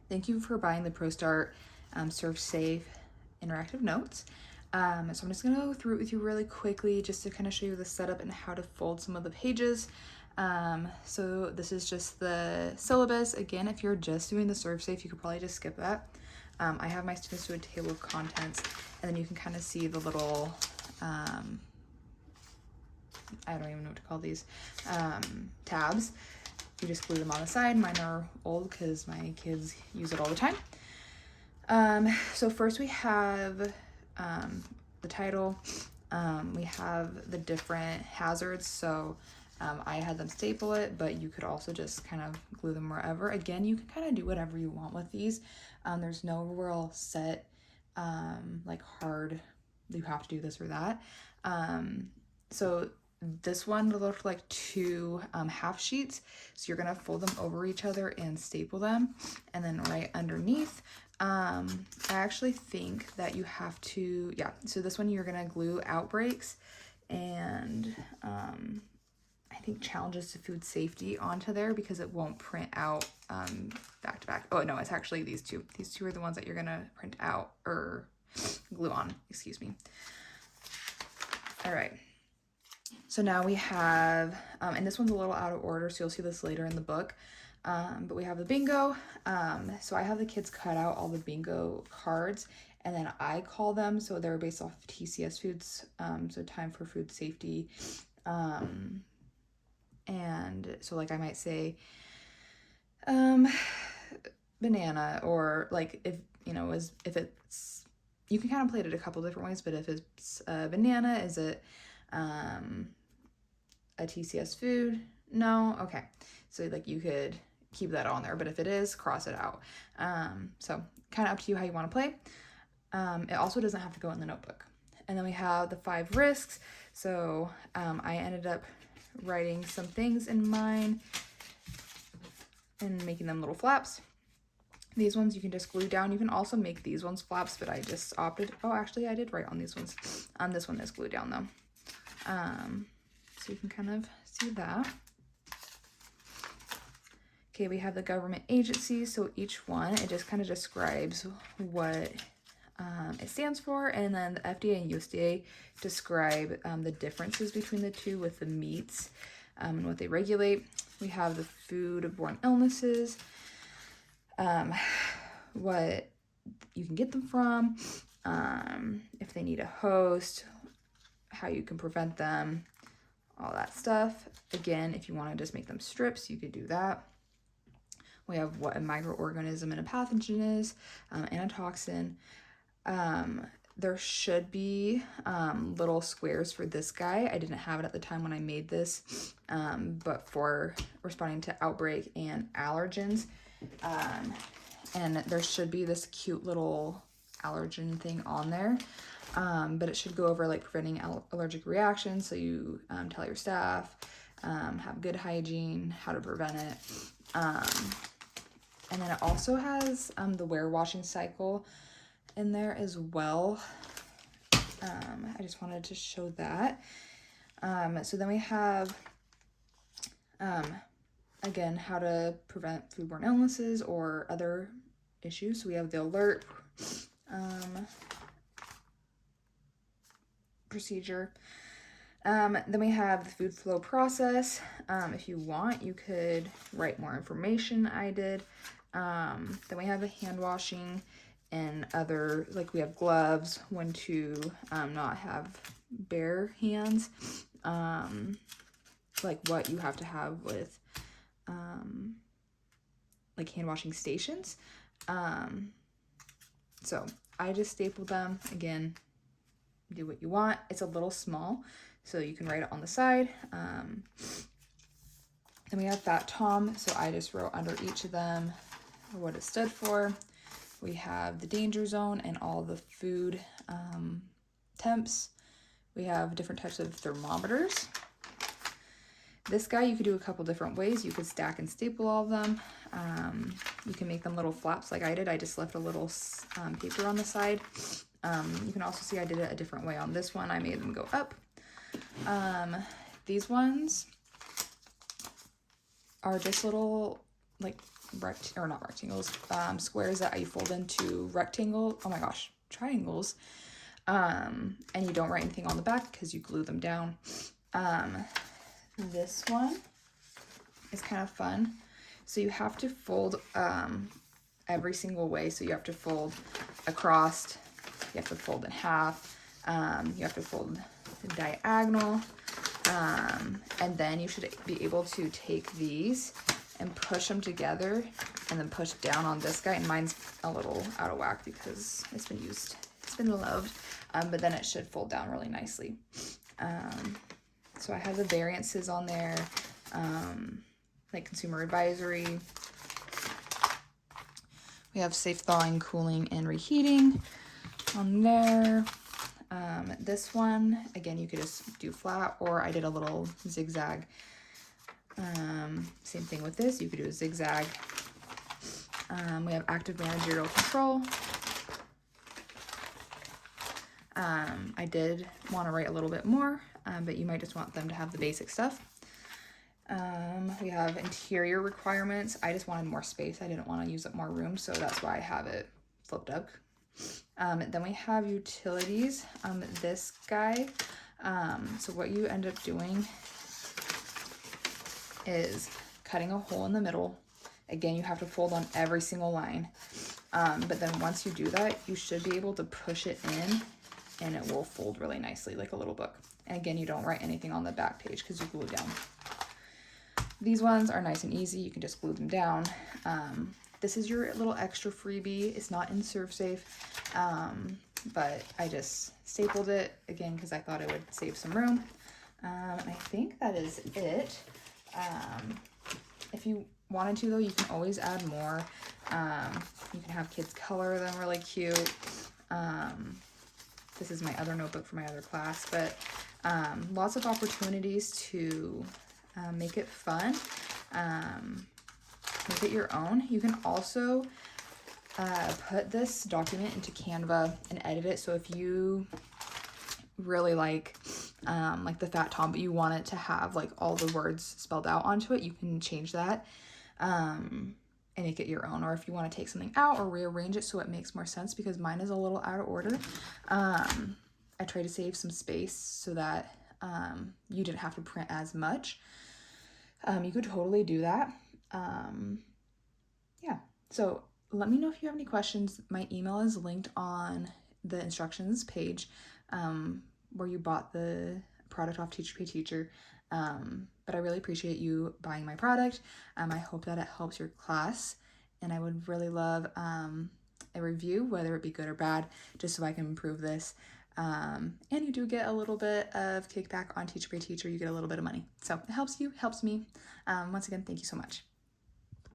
Thank you for buying the ProStart Servsafe interactive notes. So I'm just gonna go through it with you really quickly just to kind of show you the setup and how to fold some of the pages. So this is just the syllabus. Again, if you're just doing the Servsafe, you could probably just skip that. I have my students do a table of contents, and then you can kind of see the little, I don't even know what to call these, tabs. You just glue them on the side. Mine are old because my kids use it all the time. So first we have the title. We have the different hazards. So I had them staple it, but you could also just kind of glue them wherever. Again, you can kind of do whatever you want with these. There's no real set, like hard, you have to do this or that. So this one will look like two half sheets. So you're gonna fold them over each other and staple them. And then right underneath, I actually think that you have to, yeah, so this one you're gonna glue outbreaks and I think challenges to food safety onto there because it won't print out back to back. Oh no, it's actually these two. These two are the ones that you're gonna print out or glue on, excuse me. All right. So now we have, and this one's a little out of order, so you'll see this later in the book, but we have the bingo. So I have the kids cut out all the bingo cards, and then I call them, so they're based off of TCS foods, so time for food safety. And so like I might say, banana, or like if, you know, if it's, you can kind of play it a couple different ways, but if it's banana, is it, a TCS food? No? Okay. So like you could keep that on there, but if it is, cross it out. So kind of up to you how you want to play. It also doesn't have to go in the notebook. And then we have the 5 risks. So I ended up writing some things in mine and making them little flaps. These ones you can just glue down. You can also make these ones flaps, but I just opted, oh, actually I did write on these ones. This one is glued down though. So you can kind of see that. Okay, we have the government agencies. So each one, it just kind of describes what it stands for. And then the FDA and USDA describe the differences between the two with the meats and what they regulate. We have the foodborne illnesses, what you can get them from, if they need a host, how you can prevent them, all that stuff. Again, if you want to just make them strips, you could do that. We have what a microorganism and a pathogen is, and a toxin. There should be little squares for this guy. I didn't have it at the time when I made this, but for responding to outbreak and allergens. And there should be this cute little allergen thing on there. But it should go over like preventing allergic reactions. So you tell your staff, have good hygiene, how to prevent it. And then it also has the warewashing cycle in there as well. I just wanted to show that. So then we have, again, how to prevent foodborne illnesses or other issues. So we have the alert, procedure. Then we have the food flow process. If you want, you could write more information. I did. Then we have the hand washing and other, like we have gloves, when to not have bare hands, like what you have to have with like hand washing stations. So I just stapled them. Again, do what you want. It's a little small, so you can write it on the side. Then we have Fat Tom, so I just wrote under each of them what it stood for. We have the danger zone and all the food temps. We have different types of thermometers. This guy you could do a couple different ways. You could stack and staple all of them. You can make them little flaps like I did. I just left a little paper on the side. You can also see I did it a different way on this one. I made them go up. These ones are just little like squares that you fold into triangles. And you don't write anything on the back because you glue them down. This one is kind of fun. So you have to fold every single way. So you have to fold across, you have to fold in half, you have to fold diagonal, and then you should be able to take these and push them together and then push down on this guy. And mine's a little out of whack because it's been used, it's been loved, but then it should fold down really nicely. So I have the variances on there, like consumer advisory. We have safe thawing, cooling, and reheating on there. This one, again, you could just do flat, or I did a little zigzag. Same thing with this, you could do a zigzag. We have active managerial control. I did want to write a little bit more, but you might just want them to have the basic stuff. We have interior requirements. I just wanted more space. I didn't want to use up more room, so that's why I have it flipped up. Then we have utilities. This guy, so what you end up doing is cutting a hole in the middle. Again, you have to fold on every single line. But then once you do that, you should be able to push it in and it will fold really nicely like a little book. And again, you don't write anything on the back page because you glue down. These ones are nice and easy. You can just glue them down. This is your little extra freebie. It's not in Servsafe, but I just stapled it again because I thought it would save some room. And I think that is it. If you wanted to though, you can always add more. You can have kids color them really cute. This is my other notebook for my other class, but lots of opportunities to make it fun, make it your own. You can also put this document into Canva and edit it. So if you really like the Fat Tom, but you want it to have like all the words spelled out onto it, you can change that and make it your own. Or if you want to take something out or rearrange it so it makes more sense, because mine is a little out of order. I try to save some space so that you didn't have to print as much. You could totally do that. Yeah, so let me know if you have any questions. My email is linked on the instructions page where you bought the product off Teacher Pay Teacher. But I really appreciate you buying my product. I hope that it helps your class, and I would really love a review, whether it be good or bad, just so I can improve this. And you do get a little bit of kickback on Teacher Pay Teacher. You get a little bit of money. So it helps you, helps me. Once again, thank you so much.